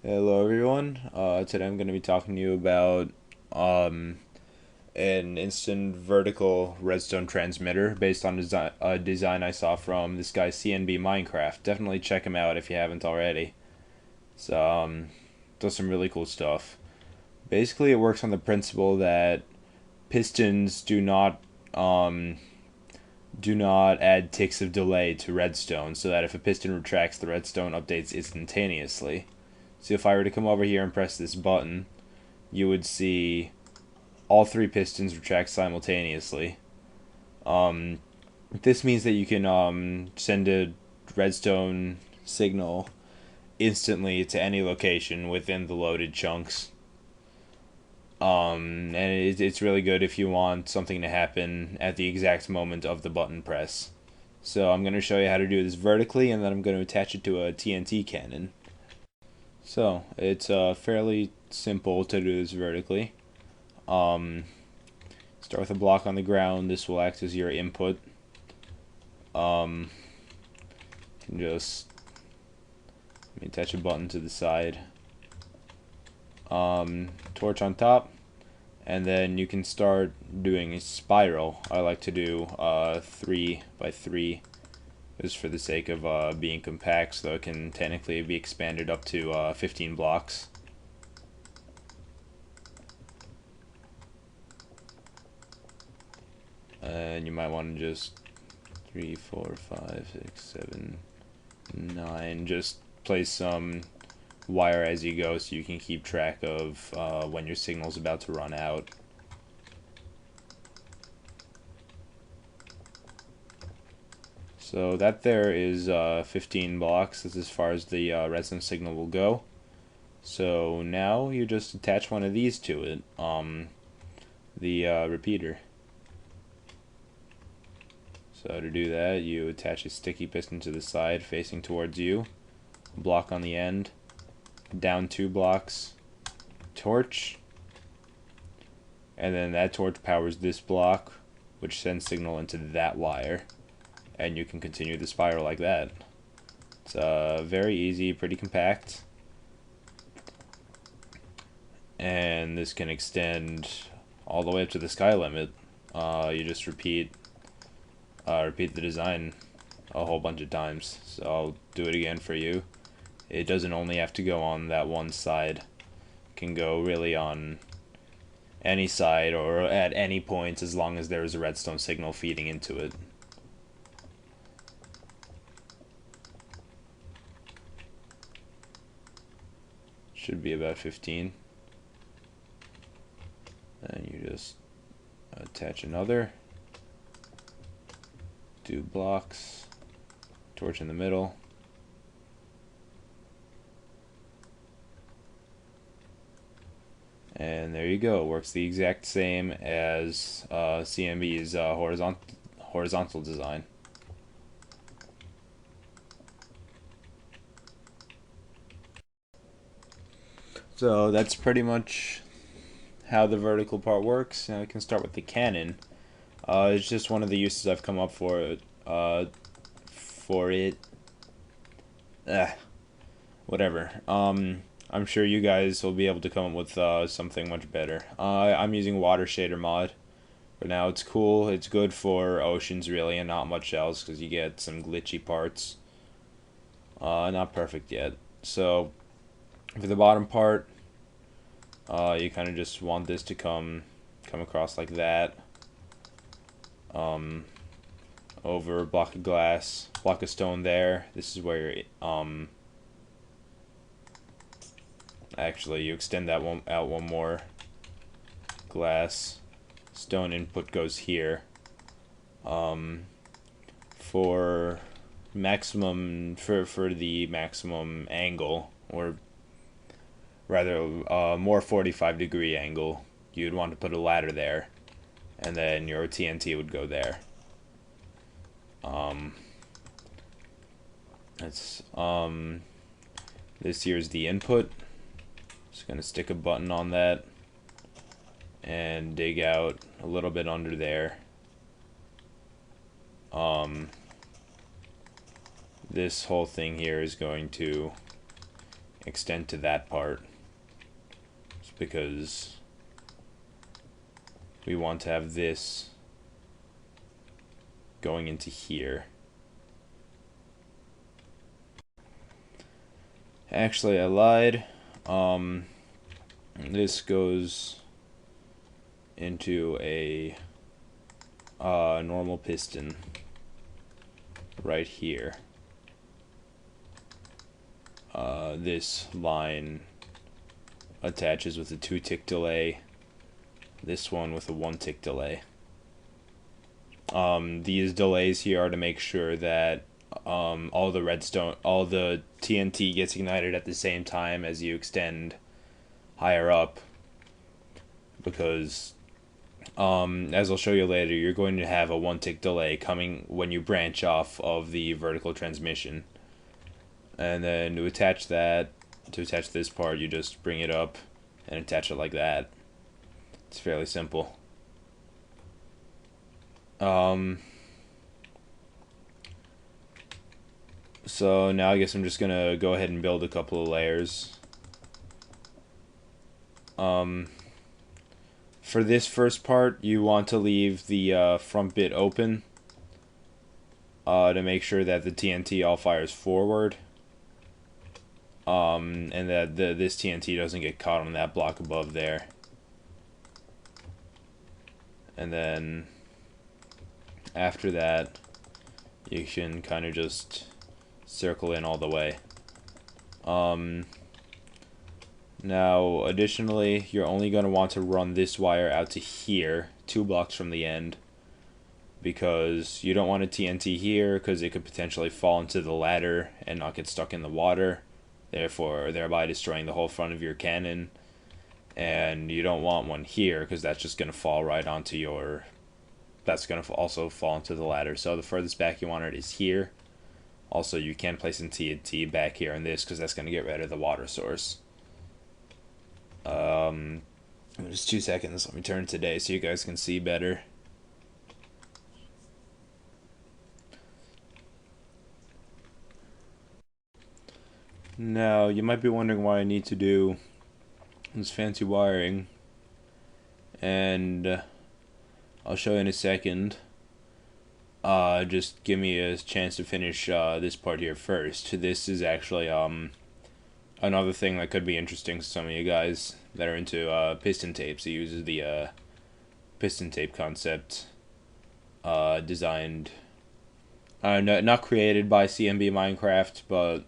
Hello everyone. Today I'm going to be talking to you about an instant vertical redstone transmitter based on a design I saw from this guy CNB Minecraft. Definitely check him out if you haven't already. So does some really cool stuff. Basically, it works on the principle that pistons um, do not add ticks of delay to redstone, so that if a piston retracts, the redstone updates instantaneously. So if I were to come over here and press this button, you would see all three pistons retract simultaneously. Um, this means that you can send a redstone signal instantly to any location within the loaded chunks. And it's really good if you want something to happen at the exact moment of the button press. So I'm going to show you how to do this vertically, and then I'm going to attach it to a TNT cannon. So it's fairly simple to do this vertically. Um, Start with a block on the ground. This will act as your input. You can just let me attach a button to the side. Torch on top, and then you can start doing a spiral. I like to do 3 by 3, just for the sake of being compact, so it can technically be expanded up to 15 blocks. And you might want to just 3, 4, 5, 6, 7, 9. Just place some wire as you go so you can keep track of when your signal's about to run out. So that there is 15 blocks. That's as far as the redstone signal will go. So now you just attach one of these to it, the repeater. So to do that, you attach a sticky piston to the side facing towards you, block on the end, down 2 blocks, torch, and then that torch powers this block, which sends signal into that wire, and you can continue the spiral like that. It's very easy, pretty compact, and this can extend all the way up to the sky limit. You just repeat the design a whole bunch of times. So I'll do it again for you. It doesn't only have to go on that one side. It can go really on any side or at any point as long as there is a redstone signal feeding into it. Should be about 15. And you just attach another. 2 blocks. Torch in the middle. And there you go. It works the exact same as CMB's horizontal design. So that's pretty much how the vertical part works. Now we can start with the cannon. It's just one of the uses I've come up for it. For it. Whatever. I'm sure you guys will be able to come up with something much better. I'm using Water Shader mod. For now, it's cool. It's good for oceans, really, and not much else, because you get some glitchy parts. Not perfect yet. So, for the bottom part, you kind of just want this to come across like that. Over a block of glass, block of stone there. This is where actually you extend that one out one more. Glass, stone input goes here. For the maximum angle, or rather more 45-degree angle, you'd want to put a ladder there, and then your TNT would go there. That's this here's the input. Just gonna stick a button on that and dig out a little bit under there. This whole thing here is going to extend to that part. It's because we want to have this going into here. Actually, I lied. This goes into a normal piston right here. This line attaches with a 2-tick delay. This one with a 1-tick delay. These delays here are to make sure that all the TNT gets ignited at the same time as you extend higher up, because as I'll show you later, you're going to have a 1-tick delay coming when you branch off of the vertical transmission. And then to attach this part, you just bring it up and attach it like that. It's fairly simple. So now I guess I'm just gonna go ahead and build a couple of layers. For this first part, you want to leave the front bit open to make sure that the TNT all fires forward, and that this TNT doesn't get caught on that block above there. And then after that, you can kind of just circle in all the way. Now, additionally, you're only going to want to run this wire out to here, 2 blocks from the end, because you don't want a TNT here because it could potentially fall into the ladder and not get stuck in the water, thereby destroying the whole front of your cannon. And you don't want one here because that's just going to fall right onto your... That's going to also fall into the ladder. So the furthest back you want it is here. Also, you can place a TNT back here in this because that's going to get rid of the water source. Just 2 seconds. Let me turn today so you guys can see better. Now, you might be wondering why I need to do this fancy wiring, and I'll show you in a second. Just give me a chance to finish this part here first. This is actually another thing that could be interesting to some of you guys that are into piston tapes. It uses the piston tape concept designed, not created by CNB Minecraft, but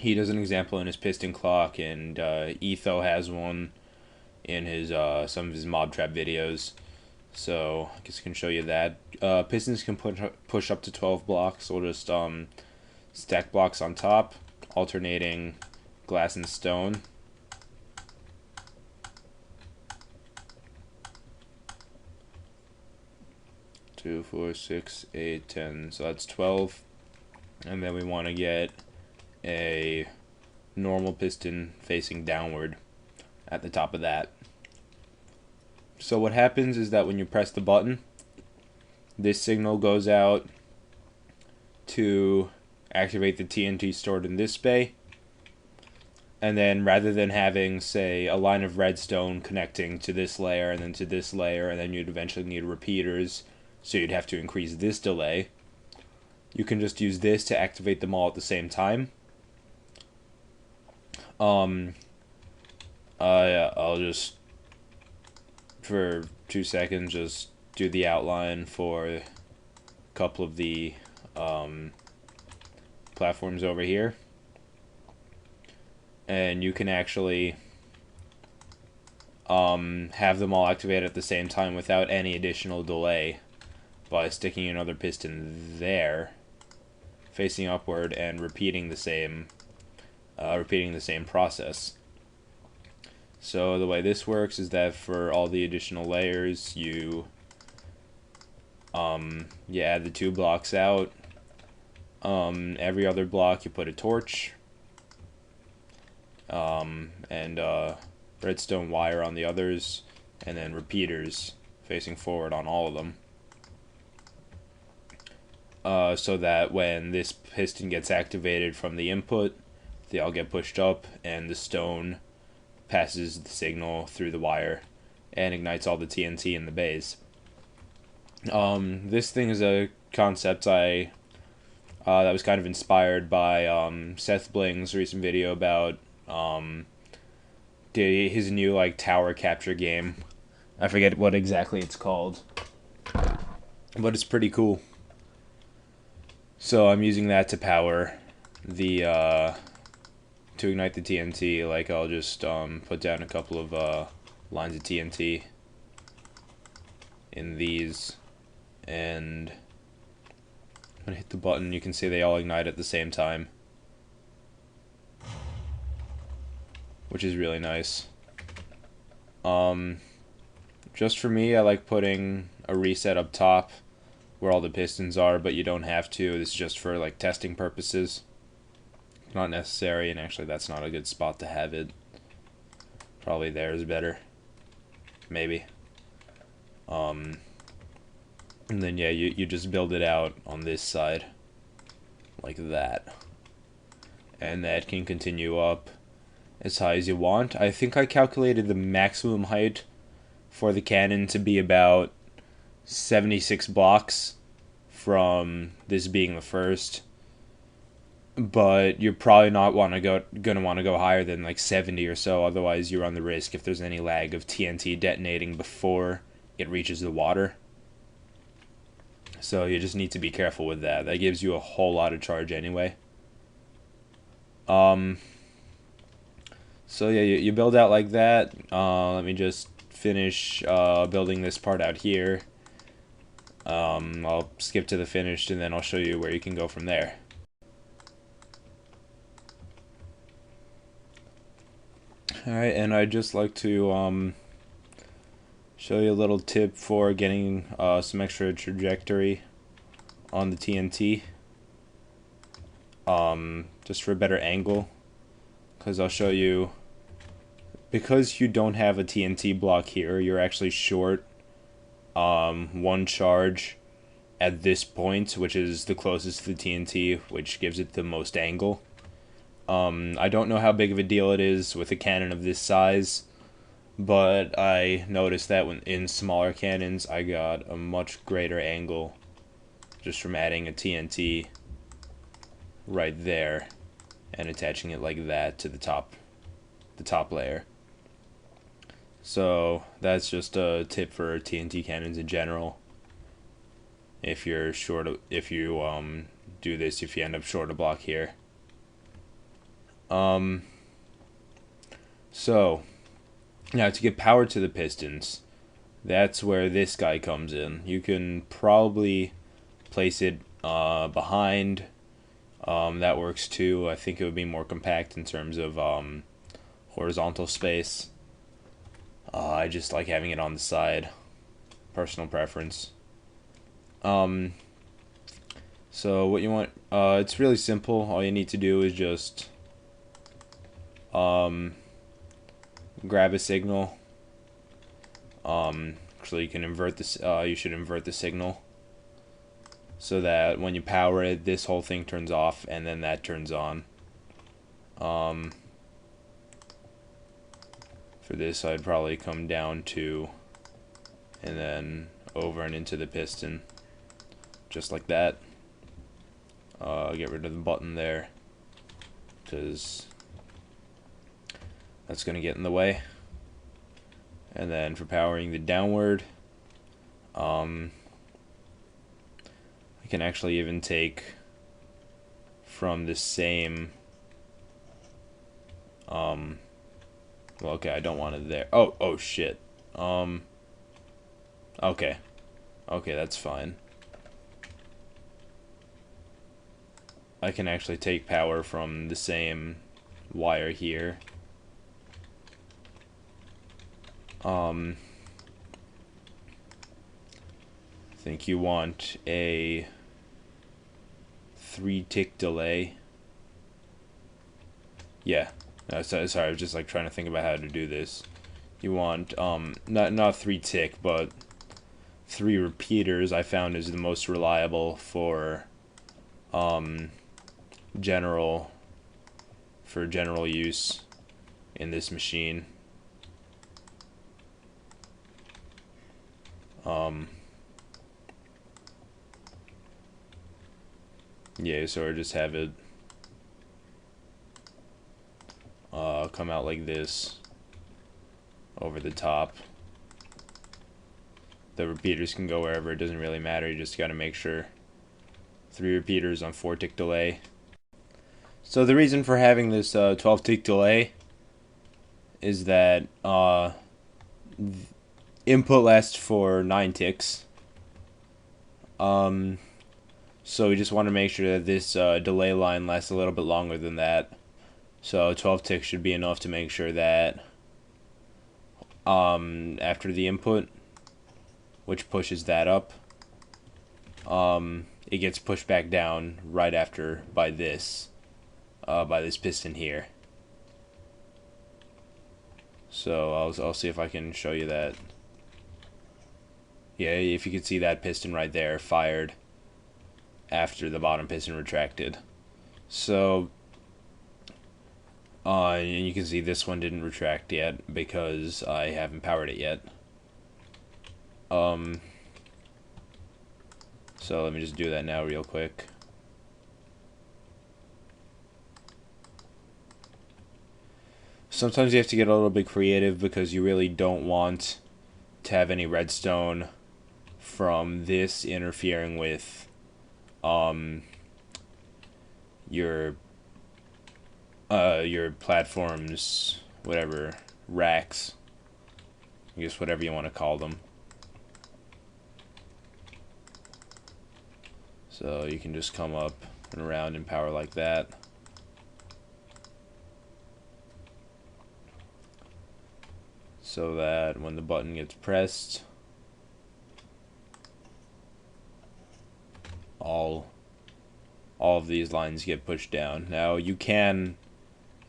he does an example in his piston clock, and Etho has one in his some of his mob trap videos. So I guess I can show you that. Pistons can push up to 12 blocks. We'll just stack blocks on top, alternating glass and stone. Two, 4, 6, 8, 10. So that's 12. And then we want to get a normal piston facing downward at the top of that. So what happens is that when you press the button, this signal goes out to activate the TNT stored in this bay. And then rather than having, say, a line of redstone connecting to this layer and then to this layer, and then you'd eventually need repeaters, so you'd have to increase this delay, you can just use this to activate them all at the same time. I'll just, for 2 seconds, just do the outline for a couple of the platforms over here. And you can actually have them all activated at the same time without any additional delay by sticking another piston there, facing upward, and repeating the same process. So the way this works is that for all the additional layers, you add the 2 blocks out. Every other block you put a torch, and redstone wire on the others, and then repeaters facing forward on all of them. So that when this piston gets activated from the input, they all get pushed up, and the stone passes the signal through the wire and ignites all the TNT in the bays. This thing is a concept that was kind of inspired by Seth Bling's recent video about his new like tower capture game. I forget what exactly it's called, but it's pretty cool. So I'm using that to power the to ignite the TNT. Like I'll just put down a couple of lines of TNT in these, and when I hit the button, you can see they all ignite at the same time, which is really nice. Just for me, I like putting a reset up top where all the pistons are, but you don't have to. This is just for like testing purposes. Not necessary, and actually that's not a good spot to have it. Probably there is better. Maybe. And then yeah, you just build it out on this side like that. And that can continue up as high as you want. I think I calculated the maximum height for the cannon to be about 76 blocks from this being the first. But you're probably not gonna want to go higher than like 70 or so, otherwise you run the risk if there's any lag of TNT detonating before it reaches the water. So you just need to be careful with that. That gives you a whole lot of charge anyway. So yeah, you build out like that. Let me just finish building this part out here. I'll skip to the finished, and then I'll show you where you can go from there. Alright, and I'd just like to show you a little tip for getting some extra trajectory on the TNT. Just for a better angle, because I'll show you, because you don't have a TNT block here, you're actually short one charge at this point, which is the closest to the TNT, which gives it the most angle. I don't know how big of a deal it is with a cannon of this size, but I noticed that when in smaller cannons I got a much greater angle just from adding a TNT right there and attaching it like that to the top layer. So that's just a tip for TNT cannons in general. If you do this, if you end up short a block here. So now to get power to the pistons, that's where this guy comes in. You can probably place it behind. That works too. I think it would be more compact in terms of horizontal space. I just like having it on the side. Personal preference. So what you want, it's really simple. All you need to do is just grab a signal. Actually, you can invert this. You should invert the signal so that when you power it, this whole thing turns off, and then that turns on. For this, I'd probably come down to, and then over and into the piston, just like that. Get rid of the button there, because that's going to get in the way. And then for powering the downward, I can actually even take from the same, well, okay, I don't want it there. Oh shit. Okay, that's fine. I can actually take power from the same wire here. I think you want a 3-tick delay. Yeah. Sorry, I was just like trying to think about how to do this. You want not 3-tick, but 3 repeaters. I found is the most reliable for general for general use in this machine. Yeah, so I just have it come out like this over the top. The repeaters can go wherever, it doesn't really matter, you just gotta make sure. 3 repeaters on 4 tick delay. So the reason for having this 12 tick delay is that input lasts for 9 ticks. So we just want to make sure that this delay line lasts a little bit longer than that. So 12 ticks should be enough to make sure that after the input, which pushes that up, it gets pushed back down right after by this piston here. So I'll see if I can show you that. Yeah, if you can see that piston right there fired after the bottom piston retracted. So and you can see this one didn't retract yet because I haven't powered it yet. So let me just do that now real quick. Sometimes you have to get a little bit creative because you really don't want to have any redstone from this interfering with your platforms, whatever, racks, I guess whatever you want to call them. So you can just come up and around and power like that. So that when the button gets pressed, all of these lines get pushed down. Now you can,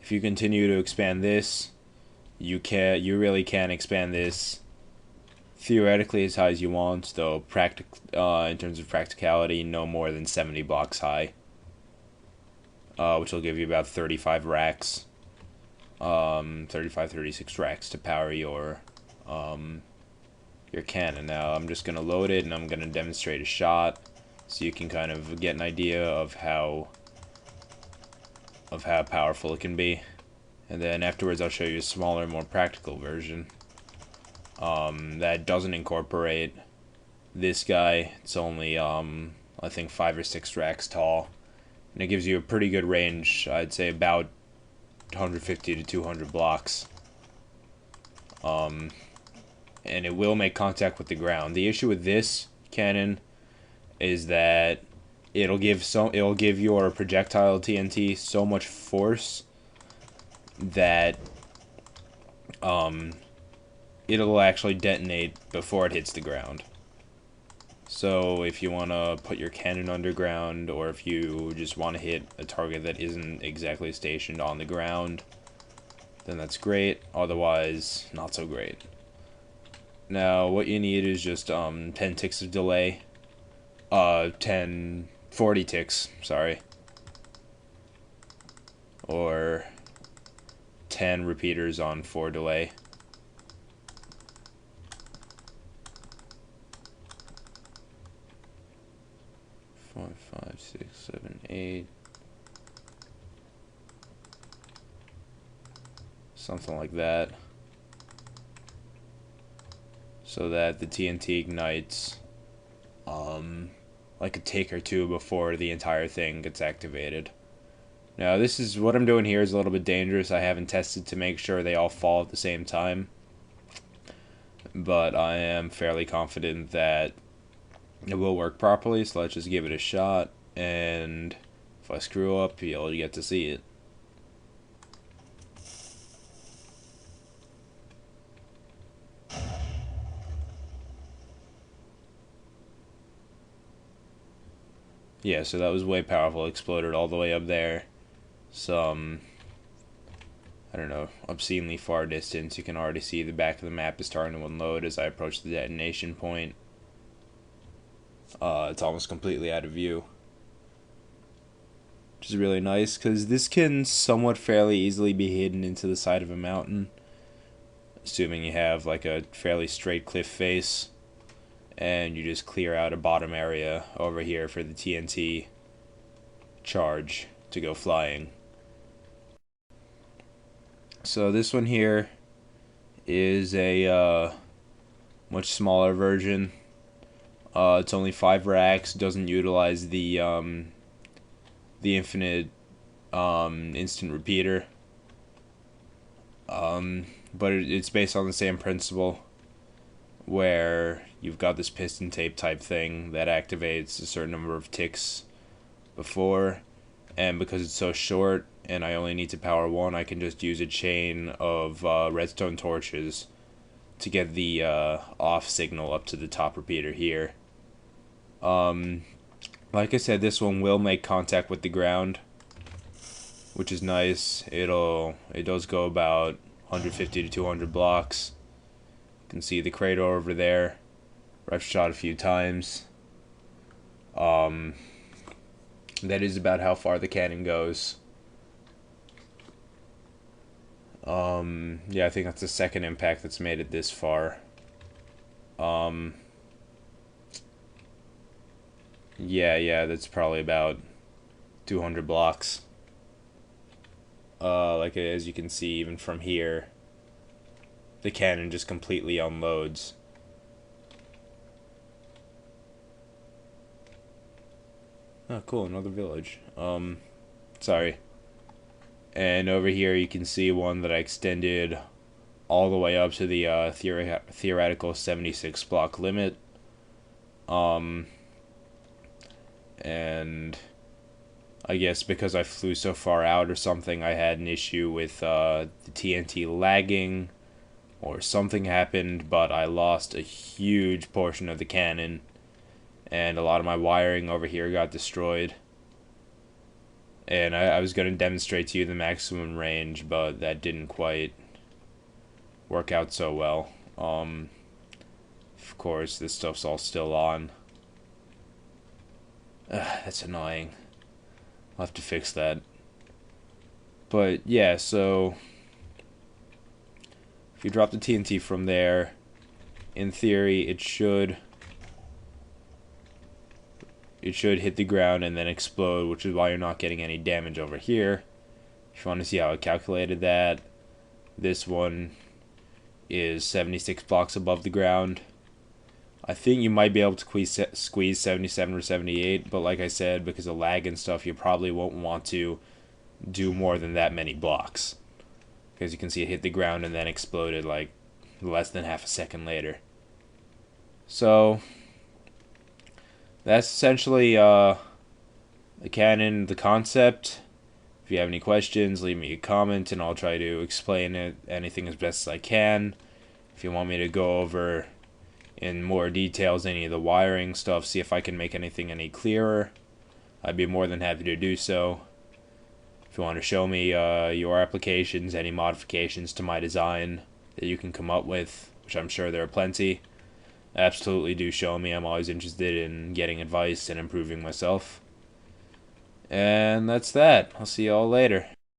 if you continue to expand this, you really can expand this theoretically as high as you want, though in terms of practicality, no more than 70 blocks high, which will give you about 35 racks, 36 racks to power your cannon. Now I'm just gonna load it and I'm gonna demonstrate a shot so you can kind of get an idea of how powerful it can be, and then afterwards I'll show you a smaller, more practical version that doesn't incorporate this guy. It's only I think 5 or 6 racks tall, and it gives you a pretty good range. I'd say about 150 to 200 blocks, and it will make contact with the ground. The issue with this cannon is that it'll give your projectile TNT so much force that it'll actually detonate before it hits the ground. So if you want to put your cannon underground, or if you just want to hit a target that isn't exactly stationed on the ground, then that's great. Otherwise, not so great. Now what you need is just 10 ticks of delay. 40 ticks, sorry. Or 10 repeaters on 4 delay. Four, 5, 6, 7, 8. Something like that. So that the TNT ignites like a tick or two before the entire thing gets activated. Now this is what I'm doing here is a little bit dangerous. I haven't tested to make sure they all fall at the same time, but I am fairly confident that it will work properly, so let's just give it a shot, and if I screw up, you'll get to see it. Yeah, so that was way powerful. It exploded all the way up there. Some, I don't know, obscenely far distance. You can already see the back of the map is starting to unload as I approach the detonation point. It's almost completely out of view. which is really nice because this can somewhat fairly easily be hidden into the side of a mountain, assuming you have like a fairly straight cliff face, and you just clear out a bottom area over here for the TNT charge to go flying. So this one here is a much smaller version. It's only 5 racks. Doesn't utilize the infinite instant repeater. But it's based on the same principle, where you've got this piston tape type thing that activates a certain number of ticks before, and because it's so short and I only need to power one, I can just use a chain of redstone torches to get the off signal up to the top repeater here. Like I said, this one will make contact with the ground, which is nice. It does go about 150 to 200 blocks. You can see the crater over there, where I've shot a few times. That is about how far the cannon goes. Yeah, I think that's the second impact that's made it this far. Yeah, that's probably about 200 blocks. Like as you can see, even from here, the cannon just completely unloads. Oh, cool, another village. Sorry. And over here you can see one that I extended all the way up to the theoretical 76 block limit. And I guess because I flew so far out or something, I had an issue with the TNT lagging, or something happened, but I lost a huge portion of the cannon, and a lot of my wiring over here got destroyed. And I was going to demonstrate to you the maximum range, but that didn't quite work out so well. Of course, this stuff's all still on. That's annoying. I'll have to fix that. But yeah, so if you drop the TNT from there, in theory it should hit the ground and then explode, which is why you're not getting any damage over here. If you want to see how I calculated that, this one is 76 blocks above the ground. I think you might be able to squeeze 77 or 78, but like I said, because of lag and stuff, you probably won't want to do more than that many blocks. Because you can see it hit the ground and then exploded like less than half a second later. So that's essentially the cannon, the concept. If you have any questions, leave me a comment and I'll try to explain anything as best as I can. If you want me to go over in more details any of the wiring stuff, see if I can make anything any clearer, I'd be more than happy to do so. If you want to show me your applications, any modifications to my design that you can come up with, which I'm sure there are plenty, absolutely do show me. I'm always interested in getting advice and improving myself. And that's that. I'll see you all later.